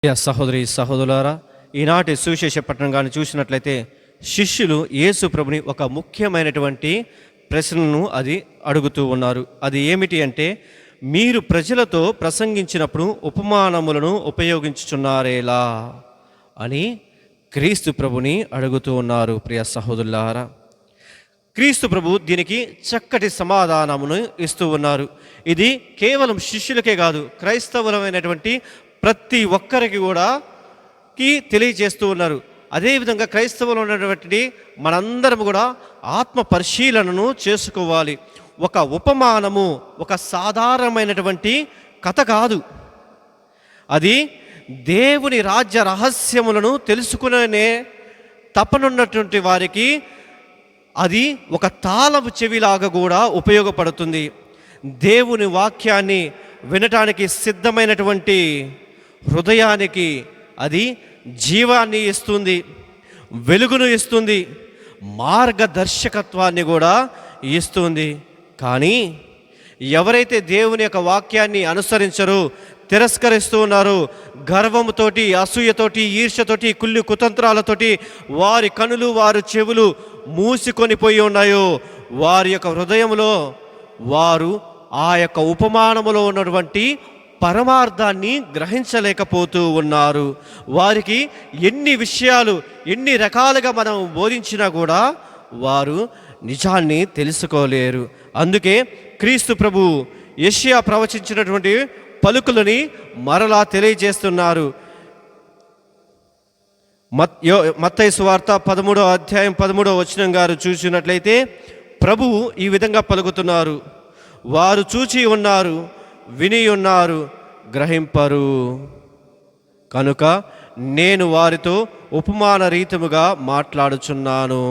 సహోదరి సహోదరులారా, ఈనాటి సువిశేష పట్టణంగాన్ని చూసినట్లయితే శిష్యులు యేసు ప్రభుని ఒక ముఖ్యమైనటువంటి ప్రశ్నను అడుగుతూ ఉన్నారు. అది ఏమిటి అంటే, మీరు ప్రజలతో ప్రసంగించినప్పుడు ఉపమానములను ఉపయోగించుచున్నారేలా అని క్రీస్తు ప్రభుని అడుగుతూ ఉన్నారు. ప్రియ సహోదరులారా, క్రీస్తు ప్రభు దీనికి చక్కటి సమాధానమును ఇస్తూ ఉన్నారు. ఇది కేవలం శిష్యులకే కాదు, క్రైస్తవులమైనటువంటి ప్రతి ఒక్కరికి కూడా తెలియజేస్తూ ఉన్నారు. అదేవిధంగా క్రైస్తవులు ఉన్నటువంటి మనందరం కూడా ఆత్మ పరిశీలనను చేసుకోవాలి. ఒక ఉపమానము ఒక సాధారణమైనటువంటి కథ కాదు, అది దేవుని రాజ్య రహస్యములను తెలుసుకునే తపనున్నటువంటి వారికి అది ఒక తాళపు చెవిలాగా కూడా ఉపయోగపడుతుంది. దేవుని వాక్యాన్ని వినటానికి సిద్ధమైనటువంటి హృదయానికి అది జీవాన్ని ఇస్తుంది, వెలుగును ఇస్తుంది, మార్గదర్శకత్వాన్ని కూడా ఇస్తుంది. కానీ ఎవరైతే దేవుని యొక్క వాక్యాన్ని అనుసరించరో, తిరస్కరిస్తూ ఉన్నారో, గర్వముతోటి, అసూయతోటి, ఈర్ష్యతోటి, కుళ్ళు కుతంత్రాలతోటి వారి కనులు వారి చెవులు మూసుకొని పోయి ఉన్నాయో, వారి యొక్క హృదయంలో వారు ఆ యొక్క ఉపమానములో ఉన్నటువంటి పరమార్థాన్ని గ్రహించలేకపోతూ ఉన్నారు. వారికి ఎన్ని విషయాలు ఎన్ని రకాలుగా మనం బోధించినా కూడా వారు నిజాన్ని తెలుసుకోలేరు. అందుకే క్రీస్తు ప్రభు యెషయా ప్రవచించినటువంటి పలుకులని మరలా తెలియజేస్తున్నారు. మత్తయి సువార్త 13వ అధ్యాయం 13వ వచనం గారు చూసినట్లయితే ప్రభువు ఈ విధంగా పలుకుతున్నారు, వారు చూచి ఉన్నారు, విని ఉన్నారు, గ్రహింపరు, కనుక నేను వారితో ఉపమాన రీతిముగా మాట్లాడుచున్నాను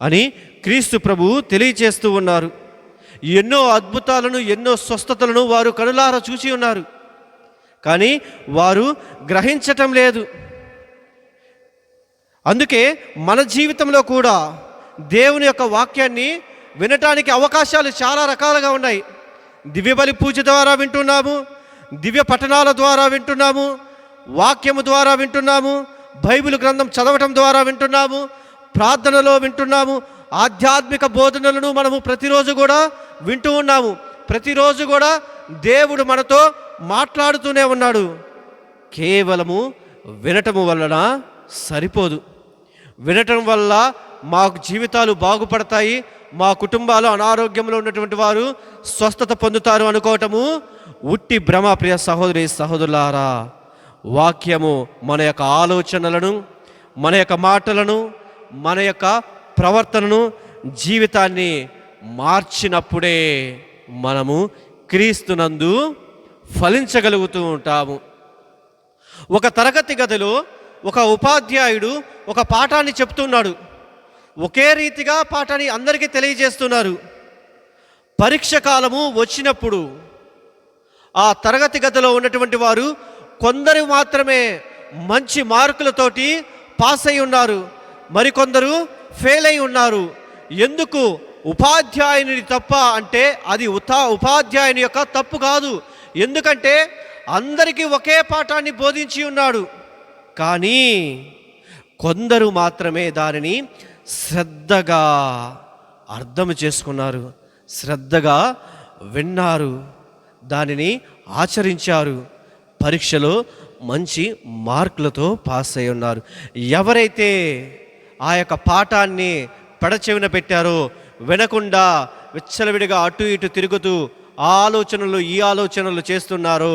అని క్రీస్తు ప్రభు తెలియజేస్తూ ఉన్నారు. ఎన్నో అద్భుతాలను, ఎన్నో స్వస్థతలను వారు కనులారా చూసి ఉన్నారు, కానీ వారు గ్రహించటం లేదు. అందుకే మన జీవితంలో కూడా దేవుని యొక్క వాక్యాన్ని వినటానికి అవకాశాలు చాలా రకాలుగా ఉన్నాయి. దివ్య బలి పూజ ద్వారా వింటున్నాము, దివ్య పఠనాల ద్వారా వింటున్నాము, వాక్యము ద్వారా వింటున్నాము, బైబిల్ గ్రంథం చదవటం ద్వారా వింటున్నాము, ప్రార్థనలో వింటున్నాము, ఆధ్యాత్మిక బోధనలను మనము ప్రతిరోజు కూడా వింటూ ఉన్నాము. ప్రతిరోజు కూడా దేవుడు మనతో మాట్లాడుతూనే ఉన్నాడు. కేవలము వినటము వలన సరిపోదు. వినటం వల్ల మాకు జీవితాలు బాగుపడతాయి, మా కుటుంబాలు అనారోగ్యంలో ఉన్నటువంటి వారు స్వస్థత పొందుతారు అనుకోవటము ఉట్టి భ్రమ. ప్రియ సహోదరి సహోదరులారా, వాక్యము మన యొక్క ఆలోచనలను, మన యొక్క మాటలను, మన యొక్క ప్రవర్తనను, జీవితాన్ని మార్చినప్పుడే మనము క్రీస్తునందు ఫలించగలుగుతూ ఉంటాము. ఒక తరగతి గదిలో ఒక ఉపాధ్యాయుడు ఒక పాఠాన్ని చెప్తున్నాడు. ఒకే రీతిగా పాఠాన్ని అందరికీ తెలియజేస్తున్నారు. పరీక్ష కాలము వచ్చినప్పుడు ఆ తరగతి గదిలో ఉన్నటువంటి వారు కొందరు మాత్రమే మంచి మార్కులతోటి పాస్ అయి ఉన్నారు, మరికొందరు ఫెయిల్ అయి ఉన్నారు. ఎందుకు? ఉపాధ్యాయుని తప్ప అంటే అది ఉపాధ్యాయుని యొక్క తప్పు కాదు. ఎందుకంటే అందరికీ ఒకే పాఠాన్ని బోధించి ఉన్నాడు, కానీ కొందరు మాత్రమే దానిని శ్రద్ధగా అర్థం చేసుకున్నారు, శ్రద్ధగా విన్నారు, దానిని ఆచరించారు, పరీక్షలో మంచి మార్కులతో పాస్ అయి ఉన్నారు. ఎవరైతే ఆ యొక్క పాఠాన్ని పెడచెవిన పెట్టారో, వినకుండా విచ్చలవిడిగా అటు ఇటు తిరుగుతూ ఆలోచనలు ఈ ఆలోచనలు చేస్తున్నారో,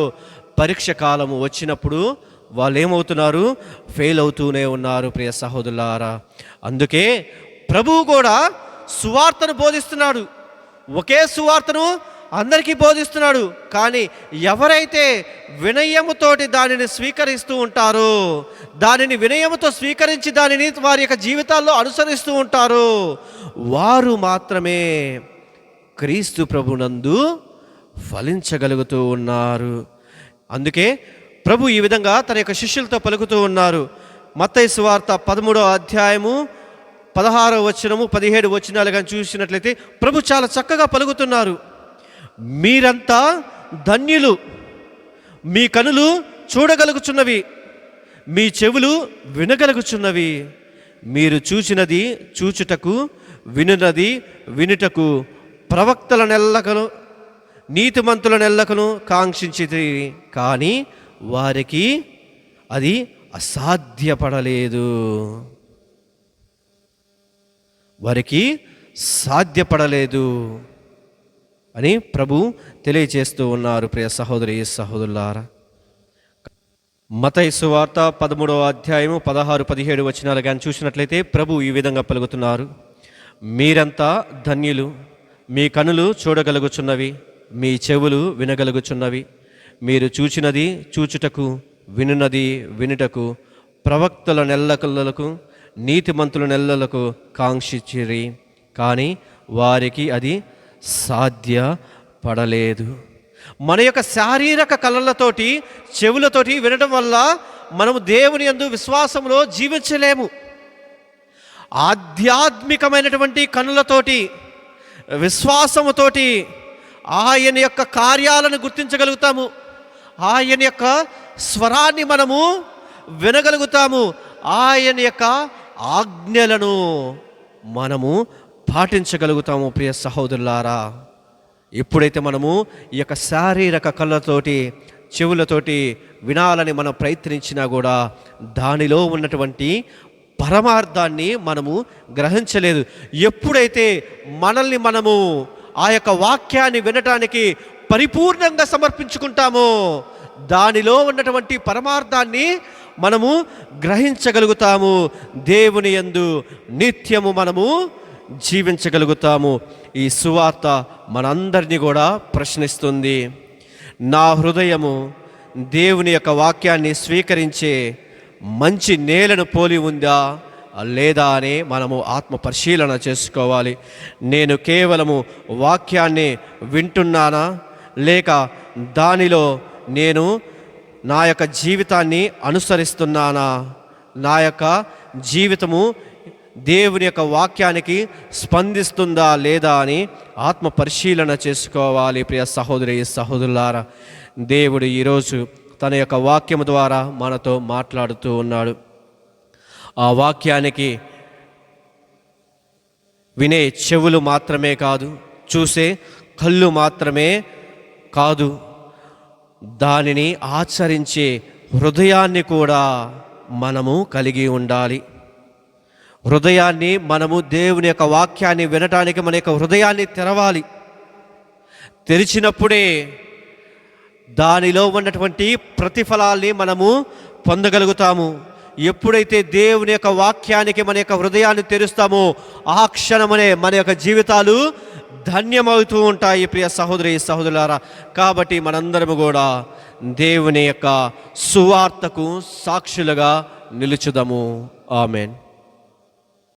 పరీక్ష కాలము వచ్చినప్పుడు వాళ్ళు ఏమవుతున్నారు? ఫెయిల్ అవుతూనే ఉన్నారు. ప్రియ సహోదరులారా, అందుకే ప్రభువు కూడా సువార్తను బోధిస్తున్నాడు. ఒకే సువార్తను అందరికీ బోధిస్తున్నాడు. కానీ ఎవరైతే వినయముతోటి దానిని స్వీకరిస్తూ ఉంటారో, దానిని వినయముతో స్వీకరించి దానిని వారి యొక్క జీవితాల్లో అనుసరిస్తూ ఉంటారో, వారు మాత్రమే క్రీస్తు ప్రభునందు ఫలించగలుగుతూ ఉన్నారు. అందుకే ప్రభు ఈ విధంగా తన యొక్క శిష్యులతో పలుకుతూ ఉన్నారు. మత్తయి సువార్త 13వ అధ్యాయము 16వ వచనము 17 వచనాలు కానీ చూసినట్లయితే ప్రభు చాలా చక్కగా పలుకుతున్నారు. మీరంతా ధన్యులు, మీ కనులు చూడగలుగుచున్నవి, మీ చెవులు వినగలుగుచున్నవి. మీరు చూచినది చూచుటకు, వినున్నది వినుటకు ప్రవక్తల నెల్లకను నీతిమంతుల నెల్లకను కాంక్షించిరి, కానీ వారికి అది అసాధ్యపడలేదు. వారికి సాధ్యపడలేదు అని ప్రభు తెలియచేస్తూ ఉన్నారు. ప్రియ సహోదరి సహోదరులారా, మత్తయి సువార్త 13వ అధ్యాయము 16-17 వచనాలు కానీ చూసినట్లయితే ప్రభు ఈ విధంగా పలుకుతున్నారు. మీరంతా ధన్యులు, మీ కనులు చూడగలుగుచున్నవి, మీ చెవులు వినగలుగుచున్నవి. మీరు చూచినది చూచుటకు, వినున్నది వినుటకు ప్రవక్తల నెల్లకలకు నీతిమంతుల నెల్లలకు కాంక్షించిరి, కానీ వారికి అది సాధ్యపడలేదు. మన యొక్క శారీరక కళ్ళతోటి, చెవులతోటి వినడం వల్ల మనము దేవుని యందు విశ్వాసంలో జీవించలేము. ఆధ్యాత్మికమైనటువంటి కన్నులతోటి, విశ్వాసముతోటి ఆయన యొక్క కార్యాలను గుర్తించగలుగుతాము. ఆయన యొక్క స్వరాన్ని మనము వినగలుగుతాము. ఆయన యొక్క ఆజ్ఞలను మనము పాటించగలుగుతాము. ప్రియ సహోదరులారా, ఎప్పుడైతే మనము ఈ యొక్క శారీరక కళ్ళతోటి, చెవులతోటి వినాలని మనం ప్రయత్నించినా కూడా దానిలో ఉన్నటువంటి పరమార్థాన్ని మనము గ్రహించలేదు. ఎప్పుడైతే మనల్ని మనము ఆ యొక్క వాక్యాన్ని వినటానికి పరిపూర్ణంగా సమర్పించుకుంటామో దానిలో ఉన్నటువంటి పరమార్థాన్ని మనము గ్రహించగలుగుతాము. దేవుని యందు నిత్యము మనము జీవించగలుగుతాము. ఈ సువార్త మనందరినీ కూడా ప్రశ్నిస్తుంది. నా హృదయము దేవుని యొక్క వాక్యాన్ని స్వీకరించే మంచి నేలను పోలి ఉందా లేదా అని మనము ఆత్మ పరిశీలన చేసుకోవాలి. నేను కేవలము వాక్యాన్ని వింటున్నానా, లేక దానిలో నేను నా యొక్క జీవితాన్ని అనుసరిస్తున్నానా? నా యొక్క జీవితము దేవుని యొక్క వాక్యానికి స్పందిస్తుందా లేదా అని ఆత్మ పరిశీలన చేసుకోవాలి. ప్రియ సహోదరి సహోదరులారా, దేవుడు ఈరోజు తన యొక్క వాక్యము ద్వారా మనతో మాట్లాడుతూ ఉన్నాడు. ఆ వాక్యానికి వినే చెవులు మాత్రమే కాదు, చూసే కళ్ళు మాత్రమే కాదు, దానిని ఆచరించే హృదయాన్ని కూడా మనము కలిగి ఉండాలి. హృదయాన్ని మనము దేవుని యొక్క వాక్యాన్ని వినటానికి మన యొక్క హృదయాన్ని తెరవాలి. తెరిచినప్పుడే దానిలో ఉన్నటువంటి ప్రతిఫలాల్ని మనము పొందగలుగుతాము. ఎప్పుడైతే దేవుని యొక్క వాక్యానికి మన యొక్క హృదయాన్ని తెరుస్తామో ఆ క్షణమనే మన యొక్క జీవితాలు ధన్యమవుతూ ఉంటాయి. ప్రియ సహోదరి సహోదరులారా, కాబట్టి మనందరము కూడా దేవుని యొక్క సువార్తకు సాక్షులుగా నిలుచుదాము. ఆమెన్.